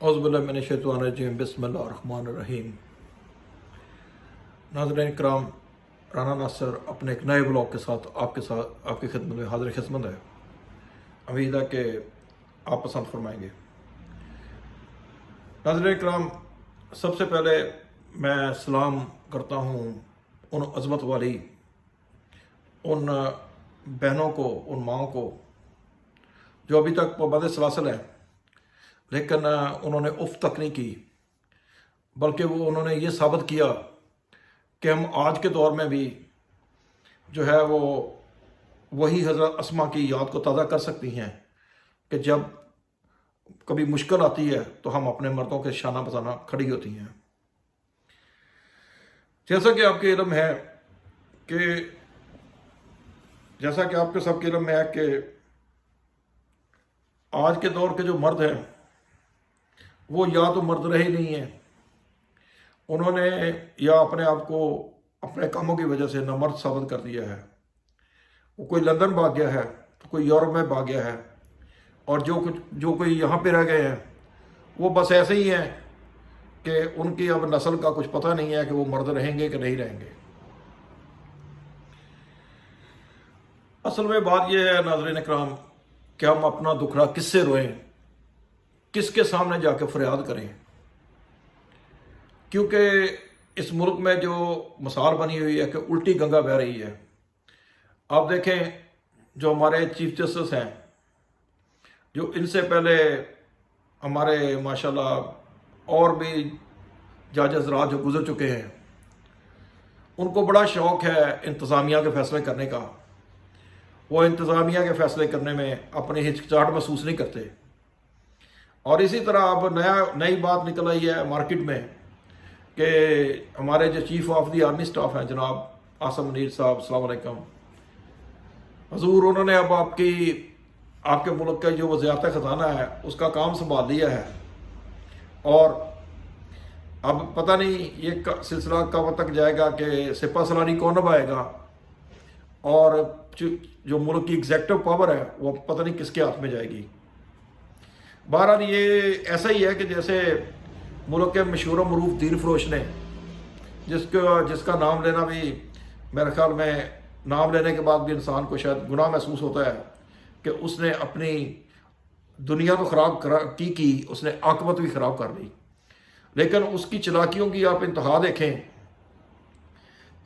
اعوذ باللہ من الشیطان الرجیم بسم اللہ الرحمن الرحیم۔ ناظرین کرام، رانا ناصر اپنے ایک نئے بلاگ کے ساتھ آپ کی خدمت میں حاضر خدمت ہے۔ امید ہے کہ آپ پسند فرمائیں گے۔ ناظرین کرام، سب سے پہلے میں سلام کرتا ہوں ان عظمت والی ان بہنوں کو، ان ماؤں کو جو ابھی تک پابند سلاسل ہیں، لیکن انہوں نے اف تک نہیں کی، بلکہ انہوں نے یہ ثابت کیا کہ ہم آج کے دور میں بھی جو ہے وہ وہی حضرت اسما کی یاد کو تازہ کر سکتی ہیں کہ جب کبھی مشکل آتی ہے تو ہم اپنے مردوں کے شانہ بشانہ کھڑی ہوتی ہیں۔ جیسا کہ آپ کے علم ہے کہ آپ کے سب کے علم میں ہے کہ آج کے دور کے جو مرد ہیں وہ یا تو مرد رہے نہیں ہیں، انہوں نے یا اپنے آپ کو اپنے کاموں کی وجہ سے نامرد ثابت کر دیا ہے۔ وہ کوئی لندن بھاگ گیا ہے تو کوئی یورپ میں بھاگ گیا ہے، اور جو کوئی یہاں پہ رہ گئے ہیں وہ بس ایسے ہی ہیں کہ ان کی اب نسل کا کچھ پتہ نہیں ہے کہ وہ مرد رہیں گے کہ نہیں رہیں گے۔ اصل میں بات یہ ہے ناظرین اکرام کہ ہم اپنا دکھڑا کس سے روئیں، کس کے سامنے جا کے فریاد کریں، کیونکہ اس ملک میں جو مثال بنی ہوئی ہے کہ الٹی گنگا بہہ رہی ہے۔ آپ دیکھیں جو ہمارے چیف جسٹس ہیں، جو ان سے پہلے ہمارے ماشاءاللہ اور بھی جج حضرات جو گزر چکے ہیں، ان کو بڑا شوق ہے انتظامیہ کے فیصلے کرنے کا۔ وہ انتظامیہ کے فیصلے کرنے میں اپنی ہچکچاہٹ محسوس نہیں کرتے۔ اور اسی طرح اب نئی بات نکل آئی ہے مارکیٹ میں کہ ہمارے جو chief of the army staff ہیں جناب عاصم منیر صاحب، السلام علیکم حضور، انہوں نے اب آپ کے ملک کا جو وزارت خزانہ ہے اس کا کام سنبھال لیا ہے، اور اب پتہ نہیں یہ سلسلہ کب تک جائے گا کہ سپہ سالاری کون نبھائے گا، اور جو ملک کی ایگزیکٹو پاور ہے وہ پتہ نہیں کس کے ہاتھ میں جائے گی۔ بہرحال یہ ایسا ہی ہے کہ جیسے ملک کے مشہور و معروف دین فروش نے، جس کا نام لینا بھی میرے خیال میں نام لینے کے بعد بھی انسان کو شاید گناہ محسوس ہوتا ہے کہ اس نے اپنی دنیا تو خراب کی اس نے عاقبت بھی خراب کر لی۔ لیکن اس کی چلاکیوں کی آپ انتہا دیکھیں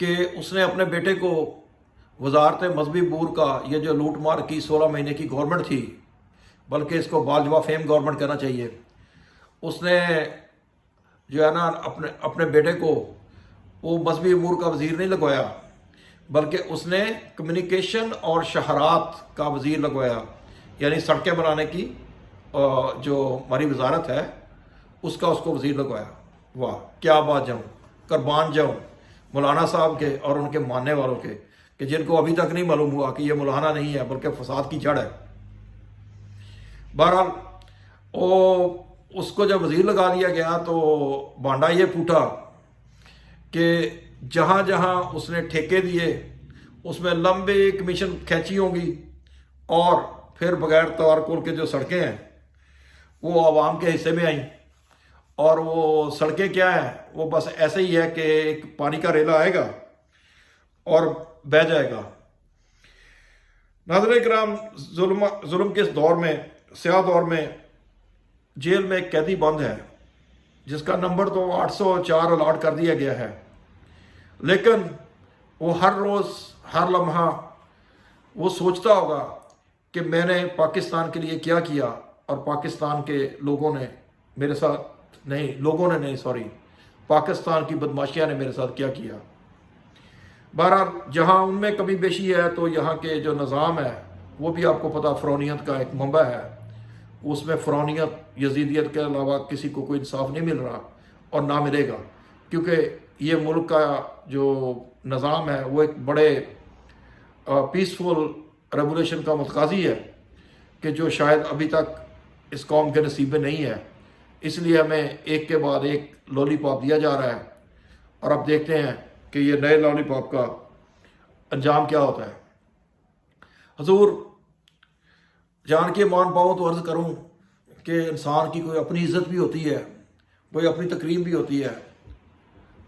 کہ اس نے اپنے بیٹے کو وزارت مذہبی امور کا یہ جو لوٹ مار کی 16 مہینے کی گورنمنٹ تھی، بلکہ اس کو باجوہ فیم گورنمنٹ کہنا چاہیے، اس نے جو ہے نا اپنے بیٹے کو وہ مذہبی امور کا وزیر نہیں لگوایا، بلکہ اس نے کمیونیکیشن اور شہرات کا وزیر لگوایا، یعنی سڑکیں بنانے کی جو ہماری وزارت ہے اس کو وزیر لگوایا۔ واہ کیا بات جاؤں، قربان جاؤں مولانا صاحب کے اور ان کے ماننے والوں کے، کہ جن کو ابھی تک نہیں معلوم ہوا کہ یہ مولانا نہیں ہے بلکہ فساد کی جڑ ہے۔ بہرحال اس کو جب وزیر لگا دیا گیا تو بانڈا یہ پھوٹا کہ جہاں جہاں اس نے ٹھیکے دیے اس میں لمبے کمیشن کھینچی ہوں گی، اور پھر بغیر توار کول کے جو سڑکیں ہیں وہ عوام کے حصے میں آئیں، اور وہ سڑکیں کیا ہیں، وہ بس ایسے ہی ہے کہ ایک پانی کا ریلا آئے گا اور بہہ جائے گا۔ ناظرین کرام، ظلم کے اس دور میں، سیاہ دور میں، جیل میں ایک قیدی بند ہے جس کا نمبر تو 804 الاٹ کر دیا گیا ہے، لیکن وہ ہر روز ہر لمحہ وہ سوچتا ہوگا کہ میں نے پاکستان کے لیے کیا کیا، اور پاکستان کے لوگوں نے میرے ساتھ نہیں، پاکستان کی بدماشیاں نے میرے ساتھ کیا کیا۔ بہرحال جہاں ان میں کمی بیشی ہے تو یہاں کے جو نظام ہے وہ بھی آپ کو پتہ فرعونیت کا ایک منبع ہے، اس میں فرعونیت یزیدیت کے علاوہ کسی کو کوئی انصاف نہیں مل رہا اور نہ ملے گا، کیونکہ یہ ملک کا جو نظام ہے وہ ایک بڑے پیسفل ریولیوشن کا متقاضی ہے کہ جو شاید ابھی تک اس قوم کے نصیب میں نہیں ہے۔ اس لیے ہمیں ایک کے بعد ایک لولی پاپ دیا جا رہا ہے، اور اب دیکھتے ہیں کہ یہ نئے لالی پاپ کا انجام کیا ہوتا ہے۔ حضور جان کے مان پاؤں تو عرض کروں کہ انسان کی کوئی اپنی عزت بھی ہوتی ہے، کوئی اپنی تکریم بھی ہوتی ہے،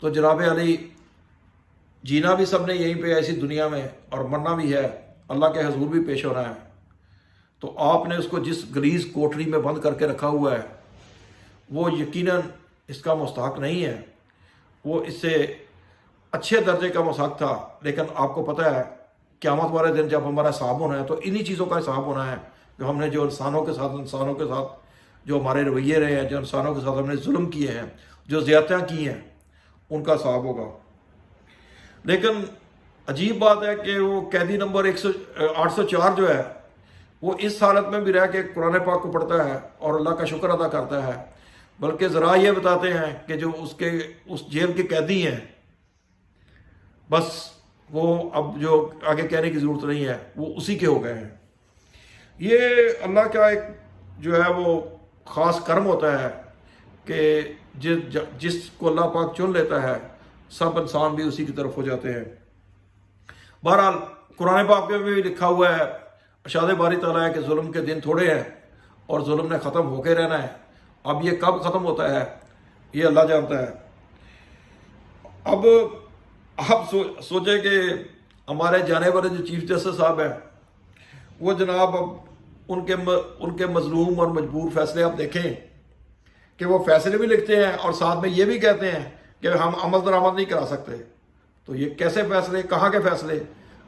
تو جناب علی جینا بھی سب نے یہیں پہ ایسی دنیا میں، اور مرنا بھی ہے، اللہ کے حضور بھی پیش ہونا ہے۔ تو آپ نے اس کو جس گلیز کوٹری میں بند کر کے رکھا ہوا ہے وہ یقیناً اس کا مستحق نہیں ہے، وہ اس سے اچھے درجے کا مستحق تھا۔ لیکن آپ کو پتہ ہے قیامت والے دن جب ہمارا حساب ہونا ہے تو انہی چیزوں کا حساب ہونا ہے، جو ہم نے جو انسانوں کے ساتھ جو ہمارے رویے رہے ہیں، جو انسانوں کے ساتھ ہم نے ظلم کیے ہیں، جو زیادتیاں کی ہیں، ان کا حساب ہوگا۔ لیکن عجیب بات ہے کہ وہ قیدی نمبر 804 جو ہے وہ اس حالت میں بھی رہ کے قرآن پاک کو پڑھتا ہے اور اللہ کا شکر ادا کرتا ہے، بلکہ ذرا یہ بتاتے ہیں کہ جو اس جیل کے قیدی ہیں، بس وہ اب جو آگے کہنے کی ضرورت نہیں ہے، وہ اسی کے ہو گئے ہیں۔ یہ اللہ کا ایک جو ہے وہ خاص کرم ہوتا ہے کہ جس کو اللہ پاک چن لیتا ہے سب انسان بھی اسی کی طرف ہو جاتے ہیں۔ بہرحال قرآن پاک میں بھی لکھا ہوا ہے، ارشاد باری تعالیٰ ہے کہ ظلم کے دن تھوڑے ہیں اور ظلم نے ختم ہو کے رہنا ہے۔ اب یہ کب ختم ہوتا ہے یہ اللہ جانتا ہے۔ اب آپ سوچیں کہ ہمارے جانے والے جو چیف جسٹس صاحب ہیں وہ جناب اب ان کے مظلوم اور مجبور فیصلے آپ دیکھیں کہ وہ فیصلے بھی لکھتے ہیں اور ساتھ میں یہ بھی کہتے ہیں کہ ہم عمل درآمد نہیں کرا سکتے۔ تو یہ کیسے فیصلے، کہاں کے فیصلے؟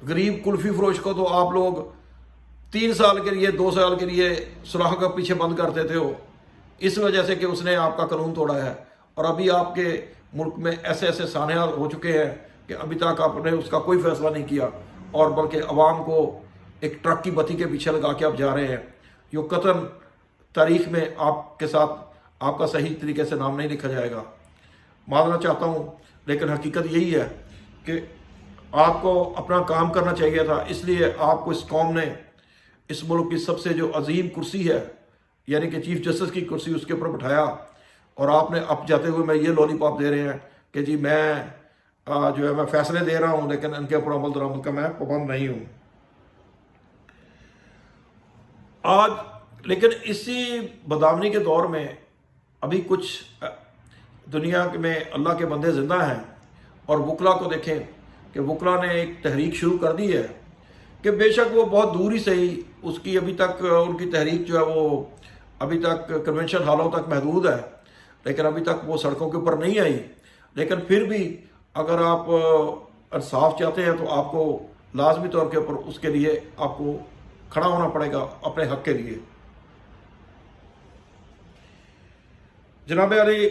غریب کلفی فروش کو تو آپ لوگ 3 سال کے لیے 2 سال کے لیے سلاخ کا پیچھے بند کر دیتے ہو اس وجہ سے کہ اس نے آپ کا قانون توڑا ہے، اور ابھی آپ کے ملک میں ایسے ایسے سانحہ ہو چکے ہیں کہ ابھی تک آپ نے اس کا کوئی فیصلہ نہیں کیا، اور بلکہ عوام کو ایک ٹرک کی بتی کے پیچھے لگا کے آپ جا رہے ہیں۔ یہ قطعاً تاریخ میں آپ کے ساتھ آپ کا صحیح طریقے سے نام نہیں لکھا جائے گا، معذرت چاہتا ہوں، لیکن حقیقت یہی ہے کہ آپ کو اپنا کام کرنا چاہیے تھا۔ اس لیے آپ کو اس قوم نے اس ملک کی سب سے جو عظیم کرسی ہے یعنی کہ چیف جسٹس کی کرسی اس کے اوپر بٹھایا، اور آپ نے اب جاتے ہوئے میں یہ لولی پاپ دے رہے ہیں کہ جی میں جو ہے میں فیصلے دے رہا ہوں لیکن ان کے اوپر عمل درآمد کا میں پابند نہیں ہوں۔ آج لیکن اسی بدامنی کے دور میں ابھی کچھ دنیا میں اللہ کے بندے زندہ ہیں، اور وکلا کو دیکھیں کہ وکلا نے ایک تحریک شروع کر دی ہے کہ بے شک وہ بہت دور ہی صحیح، اس کی ابھی تک ان کی تحریک جو ہے وہ ابھی تک کنونشن ہالوں تک محدود ہے، لیکن ابھی تک وہ سڑکوں کے اوپر نہیں آئی۔ لیکن پھر بھی اگر آپ انصاف چاہتے ہیں تو آپ کو لازمی طور کے اوپر اس کے لیے آپ کو کھڑا ہونا پڑے گا اپنے حق کے لیے۔ جناب علی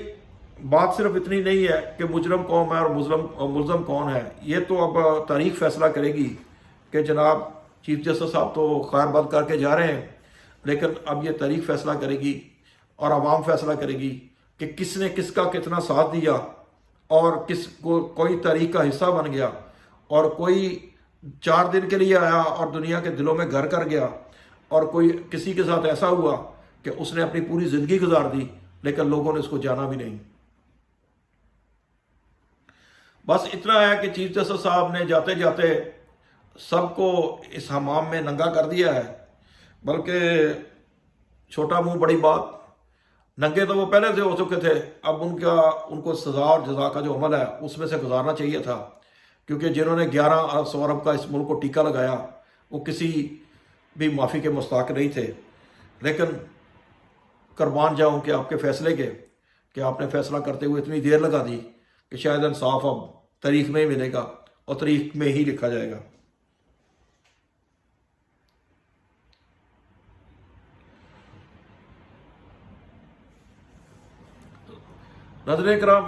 بات صرف اتنی نہیں ہے کہ مجرم قوم ہے اور ملزم کون ہے، یہ تو اب تاریخ فیصلہ کرے گی کہ جناب چیف جسٹس صاحب تو خیر بد کر کے جا رہے ہیں، لیکن اب یہ تاریخ فیصلہ کرے گی اور عوام فیصلہ کرے گی کہ کس نے کس کا کتنا ساتھ دیا، اور کس کو کوئی تاریخ کا حصہ بن گیا، اور کوئی 4 دن کے لیے آیا اور دنیا کے دلوں میں گھر کر گیا، اور کوئی کسی کے ساتھ ایسا ہوا کہ اس نے اپنی پوری زندگی گزار دی لیکن لوگوں نے اس کو جانا بھی نہیں۔ بس اتنا ہے کہ چیف جسٹس صاحب نے جاتے جاتے سب کو اس حمام میں ننگا کر دیا ہے، بلکہ چھوٹا منہ بڑی بات، ننگے تو وہ پہلے سے ہو چکے تھے، اب ان کو سزا اور جزا کا جو عمل ہے اس میں سے گزارنا چاہیے تھا، کیونکہ جنہوں نے 11 ارب کا اس ملک کو ٹیکہ لگایا وہ کسی بھی معافی کے مستحق نہیں تھے۔ لیکن قربان جاؤں کہ آپ کے فیصلے کے کہ آپ نے فیصلہ کرتے ہوئے اتنی دیر لگا دی کہ شاید انصاف اب تاریخ میں ہی ملے گا اور تاریخ میں ہی لکھا جائے گا۔ ناظرین کرام،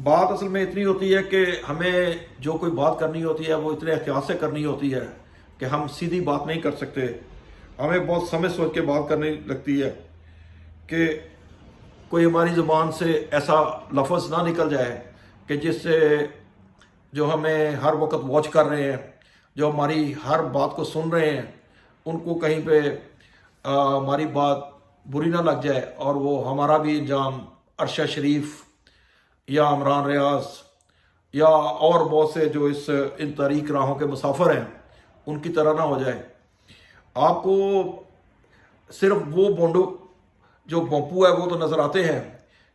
بات اصل میں اتنی ہوتی ہے کہ ہمیں جو کوئی بات کرنی ہوتی ہے وہ اتنے احتیاط سے کرنی ہوتی ہے کہ ہم سیدھی بات نہیں کر سکتے، ہمیں بہت سمجھ سوچ کے بات کرنی لگتی ہے کہ کوئی ہماری زبان سے ایسا لفظ نہ نکل جائے کہ جس سے جو ہمیں ہر وقت واچ کر رہے ہیں، جو ہماری ہر بات کو سن رہے ہیں، ان کو کہیں پہ ہماری بات بری نہ لگ جائے اور وہ ہمارا بھی انجام عرشہ شریف یا عمران ریاض یا اور بہت سے جو ان تاریک راہوں کے مسافر ہیں ان کی طرح نہ ہو جائے۔ آپ کو صرف وہ بونڈو جو بوپو ہے وہ تو نظر آتے ہیں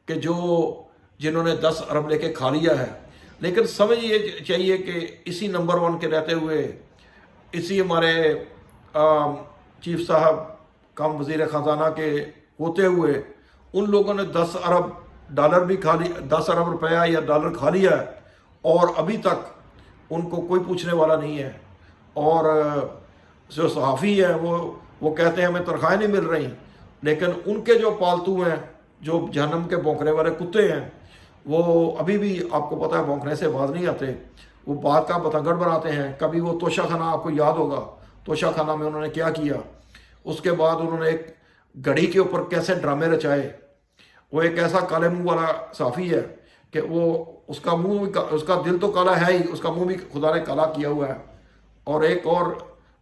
کہ جنہوں نے 10 ارب لے کے کھا لیا ہے، لیکن سمجھ یہ چاہیے کہ اسی نمبر 1 کے رہتے ہوئے، اسی ہمارے چیف صاحب کم وزیر خزانہ کے ہوتے ہوئے ان لوگوں نے 10 ارب ڈالر بھی کھا لی، 10 ارب روپیہ یا ڈالر کھا لیا ہے، اور ابھی تک ان کو کوئی پوچھنے والا نہیں ہے۔ اور جو صحافی ہیں وہ کہتے ہیں ہمیں تنخواہیں نہیں مل رہی، لیکن ان کے جو پالتو ہیں، جو جہنم کے بھونکنے والے کتے ہیں، وہ ابھی بھی آپ کو پتہ ہے بھونکنے سے باز نہیں آتے، وہ بات کا بتنگڑ بناتے ہیں۔ کبھی وہ توشہ خانہ، آپ کو یاد ہوگا توشہ خانہ میں انہوں نے کیا کیا، اس کے بعد انہوں نے ایک گھڑی کے اوپر کیسے ڈرامے رچائے۔ وہ ایک ایسا کالے منہ والا صحافی ہے کہ وہ اس کا منہ، اس کا دل تو کالا ہے ہی، اس کا منہ بھی خدا نے کالا کیا ہوا ہے۔ اور ایک اور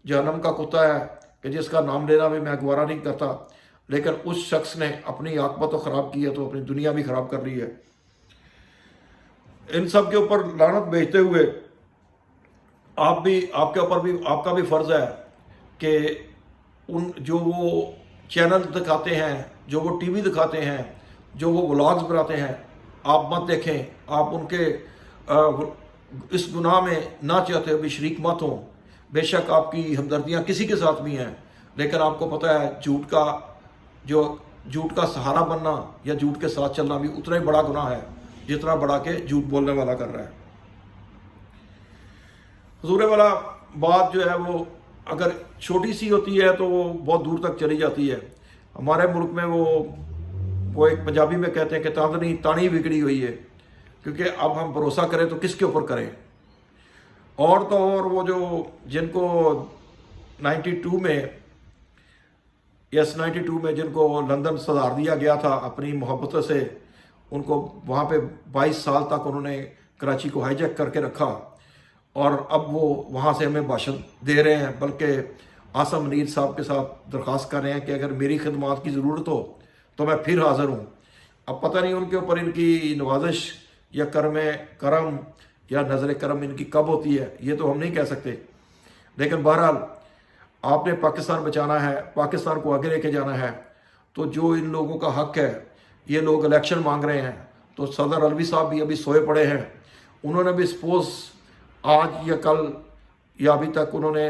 جہنم کا کتا ہے کہ جس کا نام لینا بھی میں گوارا نہیں کرتا، لیکن اس شخص نے اپنی عاقبت تو خراب کی ہے تو اپنی دنیا بھی خراب کر لی ہے۔ ان سب کے اوپر لعنت بھیجتے ہوئے آپ کے اوپر بھی، آپ کا بھی فرض ہے کہ جو وہ چینل دکھاتے ہیں، جو وہ ٹی وی دکھاتے ہیں، جو وہ ولاگز بناتے ہیں، آپ مت دیکھیں، آپ ان کے اس گناہ میں نہ چاہتے بھی شریک مت ہوں۔ بے شک آپ کی ہمدردیاں کسی کے ساتھ بھی ہیں، لیکن آپ کو پتہ ہے جھوٹ کا سہارا بننا یا جھوٹ کے ساتھ چلنا بھی اتنا ہی بڑا گناہ ہے جتنا بڑا کہ جھوٹ بولنے والا کر رہا ہے۔ حضور والا بات جو ہے وہ اگر چھوٹی سی ہوتی ہے تو وہ بہت دور تک چلی جاتی ہے۔ ہمارے ملک میں وہ ایک پنجابی میں کہتے ہیں کہ تاندنی تانی بگڑی ہوئی ہے، کیونکہ اب ہم بھروسہ کریں تو کس کے اوپر کریں۔ اور تو اور وہ جن کو 92 میں جن کو لندن سدھار دیا گیا تھا اپنی محبت سے، ان کو وہاں پہ 22 سال تک انہوں نے کراچی کو ہائی جیک کر کے رکھا، اور اب وہ وہاں سے ہمیں بھاشن دے رہے ہیں، بلکہ عاصم منیر صاحب کے ساتھ درخواست کر رہے ہیں کہ اگر میری خدمات کی ضرورت ہو تو میں پھر حاضر ہوں۔ اب پتہ نہیں ان کے اوپر ان کی نوازش یا کرم یا نظر کرم ان کی کب ہوتی ہے، یہ تو ہم نہیں کہہ سکتے، لیکن بہرحال آپ نے پاکستان بچانا ہے، پاکستان کو آگے لے کے جانا ہے، تو جو ان لوگوں کا حق ہے، یہ لوگ الیکشن مانگ رہے ہیں، تو صدر علوی صاحب بھی ابھی سوئے پڑے ہیں، انہوں نے بھی سپوز آج یا کل یا ابھی تک انہوں نے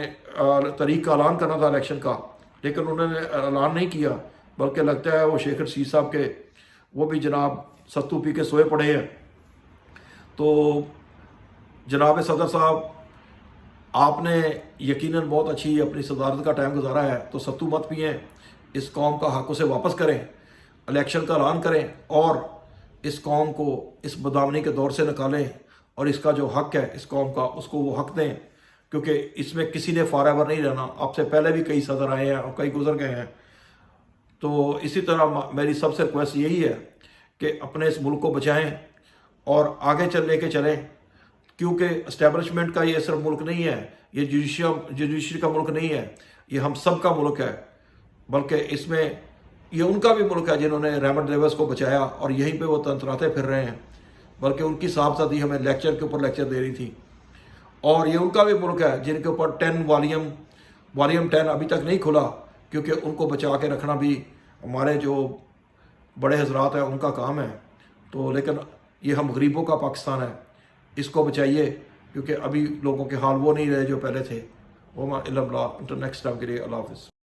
تاریخ کا اعلان کرنا تھا الیکشن کا، لیکن انہوں نے اعلان نہیں کیا، بلکہ لگتا ہے وہ شیخ رشید صاحب کے وہ بھی جناب ستو پی کے سوئے پڑے ہیں۔ تو جناب صدر صاحب، آپ نے یقیناً بہت اچھی اپنی صدارت کا ٹائم گزارا ہے، تو ستو مت پئیں، اس قوم کا حق اسے واپس کریں، الیکشن کا اعلان کریں، اور اس قوم کو اس بدامنی کے دور سے نکالیں، اور اس کا جو حق ہے اس قوم کا، اس کو وہ حق دیں، کیونکہ اس میں کسی نے فار ایور نہیں رہنا۔ آپ سے پہلے بھی کئی صدر آئے ہیں اور کئی گزر گئے ہیں، تو اسی طرح میری سب سے ریکویسٹ یہی ہے کہ اپنے اس ملک کو بچائیں اور آگے لے کے چلیں، کیونکہ اسٹیبلشمنٹ کا یہ صرف ملک نہیں ہے، یہ جوڈیشری کا ملک نہیں ہے، یہ ہم سب کا ملک ہے، بلکہ اس میں یہ ان کا بھی ملک ہے جنہوں نے ریمنڈ ڈیوس کو بچایا، اور یہیں پہ وہ تنطراتے پھر رہے ہیں، بلکہ ان کی صاحبزادی ہمیں لیکچر کے اوپر لیکچر دے رہی تھی، اور یہ ان کا بھی ملک ہے جن کے اوپر 10 والیوم 10 ابھی تک نہیں کھلا، کیونکہ ان کو بچا کے رکھنا بھی ہمارے جو بڑے حضرات ہیں ان کا کام ہے۔ تو لیکن یہ ہم غریبوں کا پاکستان ہے، اس کو بچائیے، کیونکہ ابھی لوگوں کے حال وہ نہیں رہے جو پہلے تھے۔ وما الا اللہ، انٹر نیکسٹ ٹائم کے لیے اللہ حافظ۔